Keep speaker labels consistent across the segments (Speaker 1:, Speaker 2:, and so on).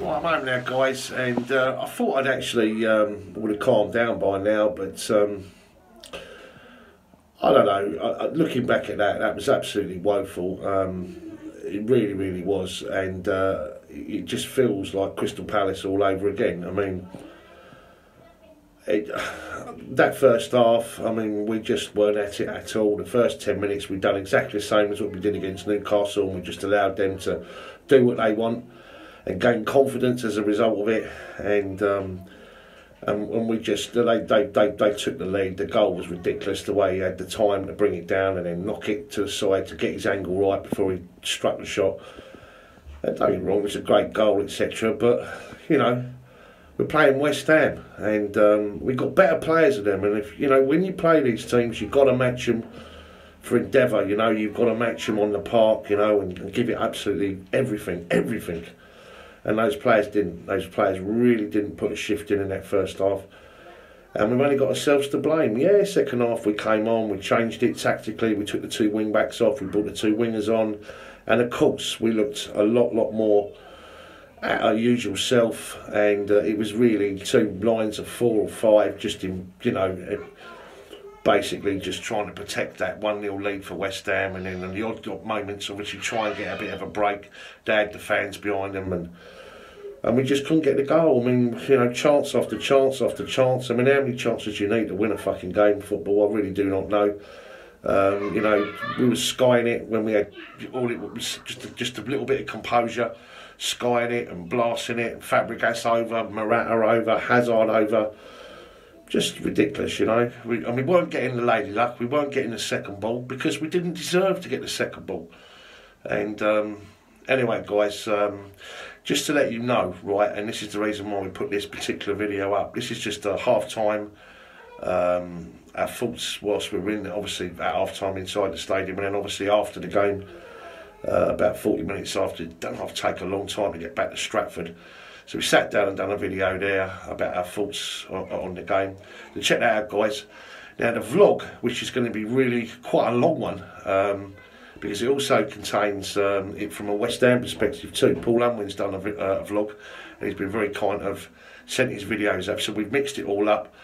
Speaker 1: Well, I'm home now, guys, and I thought I'd actually would have calmed down by now, but I don't know. Looking back at that, that was absolutely woeful. It really, really was, and it just feels like Crystal Palace all over again. I mean, that first half, I mean, we just weren't at it at all. The first 10 minutes, we've done exactly the same as what we did against Newcastle, and we just allowed them to do what they want and gain confidence as a result of it. And we just, they took the lead. The goal was ridiculous, the way he had the time to bring it down and then knock it to the side to get his angle right before he struck the shot. Don't get me wrong, it was a great goal, etc. But, you know, we're playing West Ham, and we've got better players than them. And if, you know, when you play these teams, you've got to match them for endeavour. You know, you've got to match them on the park, you know, and give it absolutely everything. And those players didn't. Those players really didn't put a shift in that first half. And we've only got ourselves to blame. Yeah, second half we came on, we changed it tactically, we took the two wing backs off, we brought the two wingers on, and of course we looked a lot more at our usual self, and it was really two lines of 4 or 5 just in, you know, basically just trying to protect that 1-0 lead for West Ham, and then in the odd moments obviously try and get a bit of a break. They had the fans behind them, and we just couldn't get the goal. I mean, you know, chance after chance after chance. I mean, how many chances you need to win a fucking game of football, I really do not know. You know, we were skying it when we had all it was just a little bit of composure, skying it and blasting it. Fabregas over, Morata over, Hazard over. Just ridiculous, you know. We weren't getting the lady luck. We weren't getting the second ball because we didn't deserve to get the second ball. And anyway, guys, just to let you know, right, and this is the reason why we put this particular video up. This is just a half-time. Our thoughts whilst we were in, obviously, at half-time inside the stadium, and then obviously after the game, about 40 minutes after. It don't have to take a long time to get back to Stratford. So we sat down and done a video there about our thoughts on the game. So check that out, guys. Now the vlog, which is going to be really quite a long one, because it also contains it from a West Ham perspective too. Paul Unwin's done a vlog, and he's been very kind of sent his videos up. So we've mixed it all up.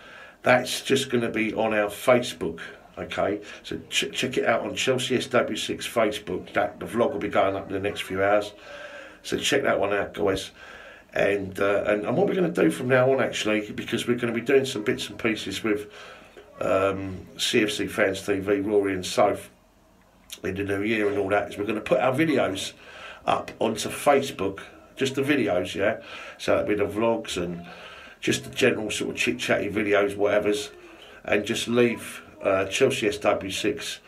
Speaker 1: That's just going to be on our Facebook. Okay, so check it out on Chelsea SW6 Facebook. The vlog will be going up in the next few hours. So check that one out, guys. And what we're going to do from now on, actually, because we're going to be doing some bits and pieces with CFC Fans TV, Rory and Soph in the new year and all that, is we're going to put our videos up onto Facebook, just the videos, yeah? So that'll be the vlogs and just the general sort of chit-chatty videos, whatevers, and just leave Chelsea SW6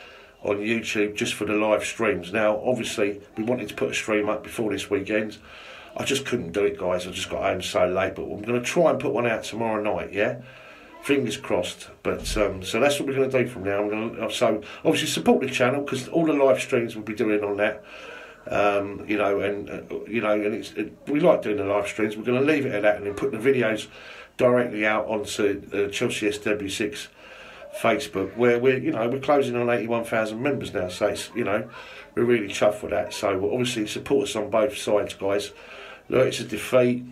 Speaker 1: on YouTube just for the live streams. Now, obviously, we wanted to put a stream up before this weekend. I just couldn't do it, guys. I just got home so late, but I'm going to try and put one out tomorrow night, yeah? Fingers crossed. But so that's what we're going to do from now. I'm going to, so obviously support the channel, because all the live streams we'll be doing on that. You know, and you know, and we like doing the live streams. We're going to leave it at that, and then put the videos directly out onto Chelsea SW6 Facebook, where we're closing on 81,000 members now. So it's, you know, we're really chuffed with that. So obviously support us on both sides, guys. Look, it's a defeat.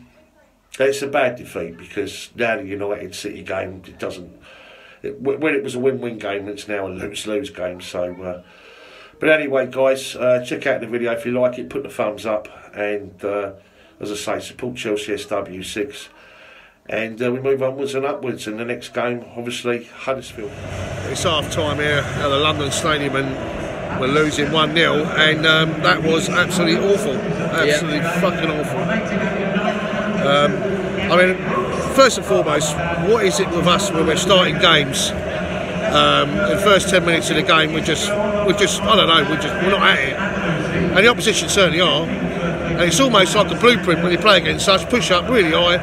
Speaker 1: It's a bad defeat, because now the United City game, it doesn't. When it was a win-win game, it's now a lose-lose game. So, but anyway, guys, check out the video if you like it. Put the thumbs up, and as I say, support Chelsea SW6. And we move onwards and upwards. And the next game, obviously, Huddersfield. It's half-time here at the London Stadium, and we're losing 1-0, and that was absolutely awful. Absolutely fucking awful. I mean, first and foremost, what is it with us when we're starting games? The first 10 minutes of the game, we're just, I don't know, we're not at it. And the opposition certainly are. And it's almost like a blueprint when you play against us. Push up really high.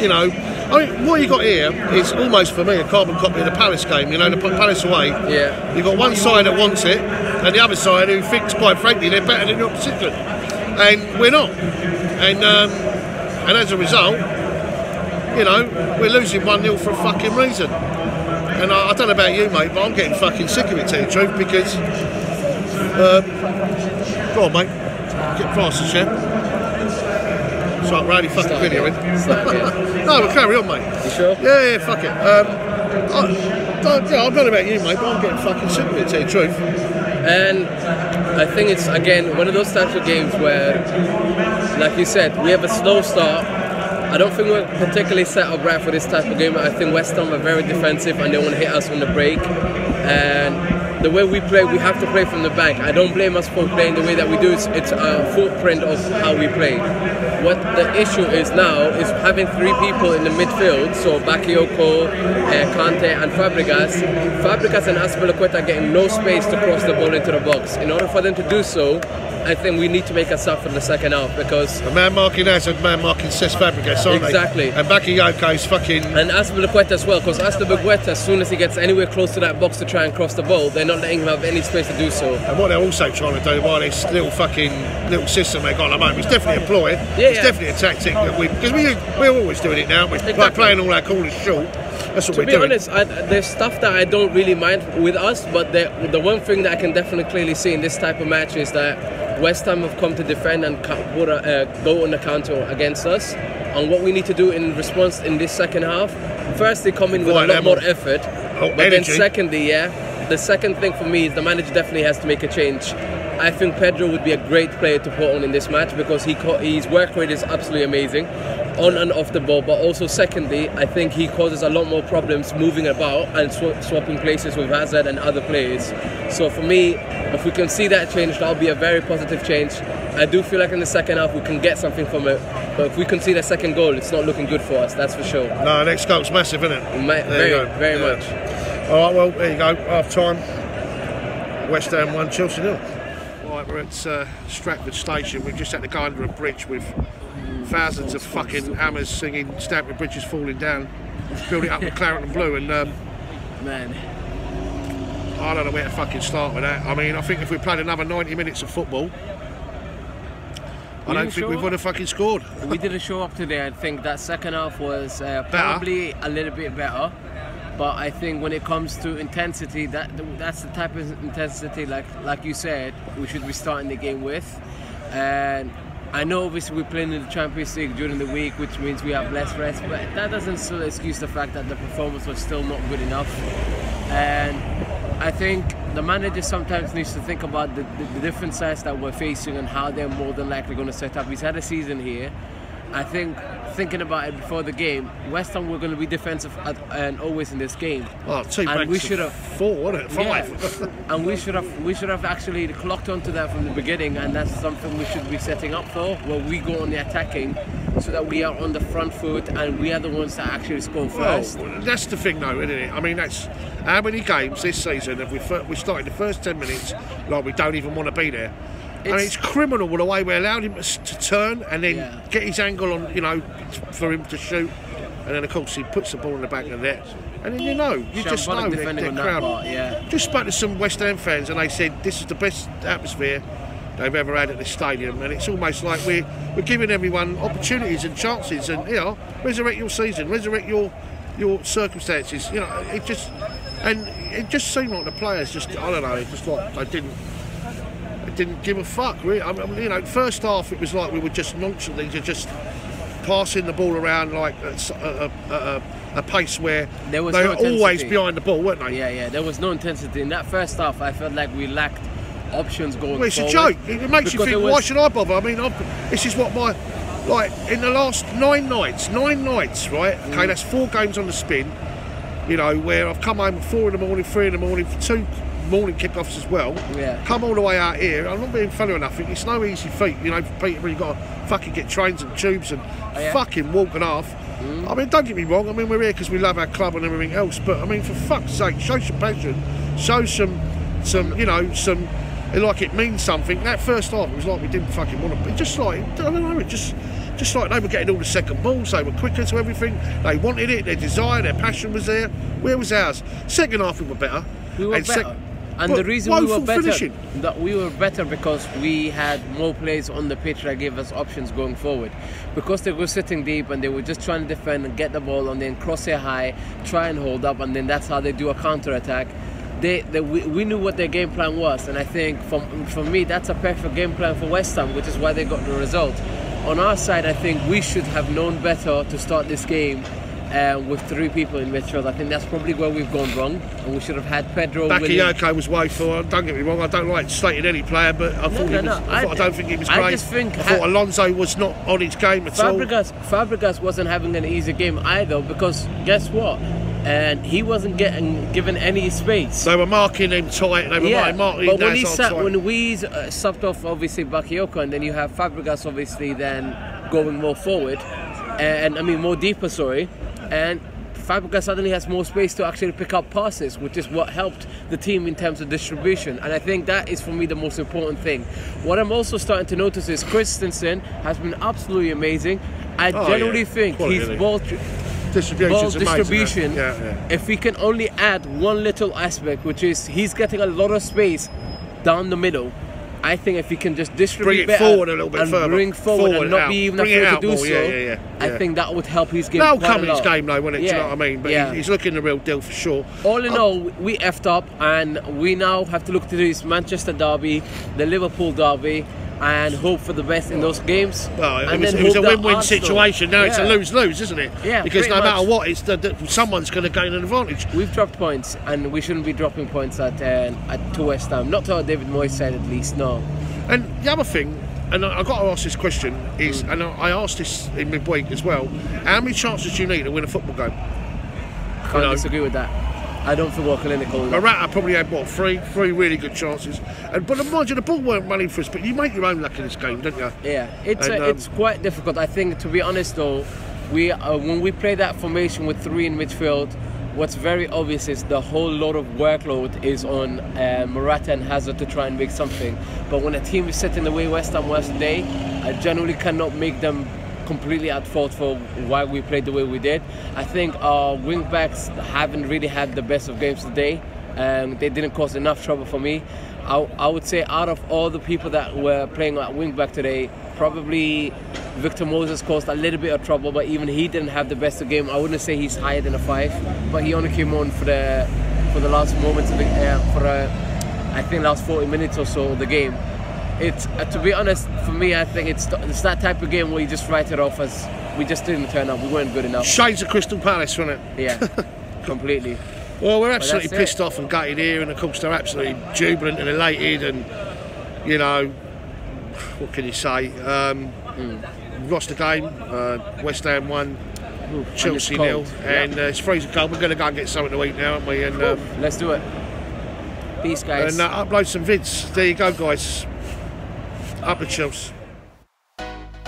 Speaker 1: You know, I mean, what you got here is almost, for me, a carbon copy of the Palace game. You know, the Palace away. Yeah. You've got one side that wants it, and the other side who thinks, quite frankly, they're better than the opposition, and we're not. And as a result, you know, we're losing 1-0 for a fucking reason. And I don't know about you, mate, but I'm getting fucking sick of it, to tell you the truth, because... go on, mate. Get past the chair. It's like really fucking videoing. No, we'll carry on, mate.
Speaker 2: You sure?
Speaker 1: Yeah, fuck it. I don't know about you, mate, but I'm getting fucking sick of it, to tell you the truth.
Speaker 2: And I think it's, again, one of those types of games where, like you said, we have a slow start. I don't think we're particularly set up right for this type of game. I think West Ham are very defensive and they want to hit us on the break. And the way we play, we have to play from the back. I don't blame us for playing the way that we do. It's a footprint of how we play. What the issue is now is having 3 people in the midfield, so Bakayoko, Kante and Fabregas. Fabregas and Azpilicueta are getting no space to cross the ball into the box. In order for them to do so, I think we need to make a sub for the second half, because...
Speaker 1: A man marking Hazard, man marking Cesc Fabregas, aren't
Speaker 2: exactly.
Speaker 1: They? And Bakayoko is fucking...
Speaker 2: And Azpilicueta as well, because Azpilicueta, as soon as he gets anywhere close to that box to try and cross the ball, they're not letting him have any space to do so. And
Speaker 1: what they're also trying to do by this little system they got at the moment, it's definitely a ploy. It's definitely a tactic that because we're always doing it now. We're like playing all our corners short. That's what we're doing.
Speaker 2: To be honest, there's stuff that I don't really mind with us, but the one thing that I can definitely clearly see in this type of match is that West Ham have come to defend and go on the counter against us. And what we need to do in response in this second half, firstly, come in with a lot more effort. But then secondly, the second thing for me is the manager definitely has to make a change. I think Pedro would be a great player to put on in this match, because his work rate is absolutely amazing on and off the ball. But also secondly, I think he causes a lot more problems moving about and swapping places with Hazard and other players. So for me, if we can see that change, that'll be a very positive change. I do feel like in the second half we can get something from it, but if we concede a second goal, it's not looking good for us, that's for sure.
Speaker 1: No, next goal's massive, isn't it?
Speaker 2: Very much.
Speaker 1: All right, well, there you go, half time. West Ham 1, Chelsea 0. Right, we're at Stratford Station. We've just had to go under a bridge with thousands of fucking hammers singing Stamford Bridge is falling down, build it up with claret and blue, and
Speaker 2: man,
Speaker 1: I don't know where to fucking start with that. I mean, I think if we played another 90 minutes of football, I don't think we would have fucking scored.
Speaker 2: We didn't show up today. I think that second half was probably a little bit better, but I think when it comes to intensity, that's the type of intensity, like you said, we should be starting the game with. And I know obviously we're playing in the Champions League during the week, which means we have less rest, but that doesn't still excuse the fact that the performance was still not good enough. And I think the manager sometimes needs to think about the different sides that we're facing and how they're more than likely going to set up. He's had a season here. I think, thinking about it before the game, West Ham were going to be defensive and always in this game.
Speaker 1: Well, and we should have 4, wasn't it? 5.
Speaker 2: Yeah. And we should have actually clocked onto that from the beginning, and that's something we should be setting up for, where we go on the attacking, so that we are on the front foot and we are the ones that actually score first.
Speaker 1: Well, that's the thing, though, isn't it? I mean, that's how many games this season have we started the first 10 minutes like we don't even want to be there. It's criminal the way we allowed him to turn and then get his angle on, you know, for him to shoot, and then of course he puts the ball in the back of the net, and then you just know that crowd. Just spoke to some West Ham fans and they said this is the best atmosphere they've ever had at this stadium, and it's almost like we're giving everyone opportunities and chances, and resurrect your season, resurrect your circumstances. It just seemed like the players just, I don't know, just like they didn't give a fuck, really. I mean, first half it was like we were just nonchalantly just passing the ball around like at a pace where they were always behind the ball, weren't they?
Speaker 2: Yeah, there was no intensity. In that first half, I felt like we lacked options going forward.
Speaker 1: It's a joke. It makes you think, why should I bother? I mean, this is what in the last 9 nights, right? Okay, that's 4 games on the spin, where I've come home at 4 in the morning, 3 in the morning, for 2 morning kick-offs as well. Come all the way out here. I'm not being funny enough. It's no easy feat, for Peterborough. You've got to fucking get trains and tubes and fucking walk and half. I mean, don't get me wrong. I mean, we're here because we love our club and everything else. But I mean, for fuck's sake, show some passion. Show some, like it means something. That first half, it was like we didn't fucking want to be. Just like, I don't know, just like they were getting all the second balls. They were quicker to everything. They wanted it. Their desire, their passion was there. Where was ours? Second half, we were better.
Speaker 2: We were better. And
Speaker 3: but
Speaker 2: the reason we were better,
Speaker 3: finishing.
Speaker 2: that we were better because we had more players on the pitch that gave us options going forward. Because they were sitting deep and they were just trying to defend and get the ball and then cross it high, try and hold up, and then that's how they do a counter attack. We knew what their game plan was, and I think for me that's a perfect game plan for West Ham, which is why they got the result. On our side, I think we should have known better to start this game. With 3 people in midfield, I think that's probably where we've gone wrong, and we should have had Pedro.
Speaker 3: Bakayoko was way forward. Don't get me wrong, I don't like slating any player, but I don't think he was great. I thought Alonso was not on his game at all.
Speaker 2: Fabregas wasn't having an easy game either, because guess what? And he wasn't given any space.
Speaker 3: They were marking him tight. They were marking him tight.
Speaker 2: When we subbed off obviously Bakayoko, and then you have Fabregas obviously then going more forward, and I mean more deeper, sorry. And Fabregas suddenly has more space to actually pick up passes, which is what helped the team in terms of distribution. And I think that is for me the most important thing. What I'm also starting to notice is Christensen has been absolutely amazing. I generally think his ball distribution, if we can only add one little aspect, which is he's getting a lot of space down the middle. I think if he can just distribute
Speaker 3: bring it forward a little bit further,
Speaker 2: bring forward and not be even afraid to do so, I think that would help his game.
Speaker 3: That'll come in his game though, won't it? Do you know what I mean? But he's looking the real deal for sure.
Speaker 2: All in all, we effed up, and we now have to look to this Manchester derby, the Liverpool derby, and hope for the best in those games.
Speaker 3: Well, it was a win-win situation. Now it's a lose-lose, isn't it?
Speaker 2: Yeah.
Speaker 3: Because no matter what, it's someone's going to gain an advantage.
Speaker 2: We've dropped points, and we shouldn't be dropping points to West Ham. Not to David Moyes' side, at least. No.
Speaker 3: And the other thing, and I've got to ask this question, is, and I asked this in midweek as well, how many chances do you need to win a football game?
Speaker 2: Can't disagree with that. I don't think we're clinical.
Speaker 3: Morata probably had, what, three really good chances. But mind you, the ball weren't running for us, but you make your own luck in this game, don't you?
Speaker 2: Yeah, it's quite difficult. I think, to be honest though, when we play that formation with 3 in midfield, what's very obvious is the whole lot of workload is on Morata and Hazard to try and make something. But when a team is set in the way West Ham was today, I generally cannot make them completely at fault for why we played the way we did. I think our wing backs haven't really had the best of games today. They didn't cause enough trouble for me. I would say out of all the people that were playing at wing back today, probably Victor Moses caused a little bit of trouble, but even he didn't have the best of game. I wouldn't say he's higher than a 5, but he only came on for the last moments of the I think last 40 minutes or so of the game. It's to be honest, for me, I think it's that type of game where you just write it off as we just didn't turn up. We weren't good enough.
Speaker 3: Shades of Crystal Palace, wasn't it?
Speaker 2: Yeah, completely.
Speaker 3: Well, we're absolutely pissed off and gutted here, and of course they're absolutely jubilant and elated, and you know, what can you say? Lost the game. West Ham won. Chelsea 0, and it's freezing cold. We're going to go and get something to eat now, aren't we? And
Speaker 2: let's do it. Peace, guys.
Speaker 3: And upload some vids. There you go, guys. Up the Chelsea.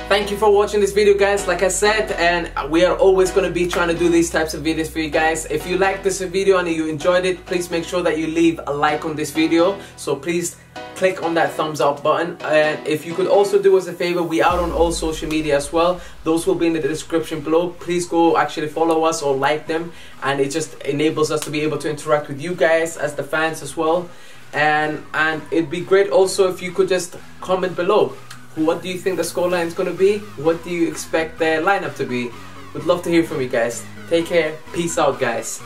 Speaker 2: Thank you for watching this video, guys. Like I said, and we are always going to be trying to do these types of videos for you guys. If you liked this video and you enjoyed it, please make sure that you leave a like on this video. So please click on that thumbs up button, and if you could also do us a favor, we are on all social media as well. Those will be in the description below. Please go actually follow us or like them, and it just enables us to be able to interact with you guys as the fans as well. And it'd be great also if you could just comment below. What do you think the scoreline is going to be? What do you expect the lineup to be? We'd love to hear from you guys. Take care. Peace out, guys.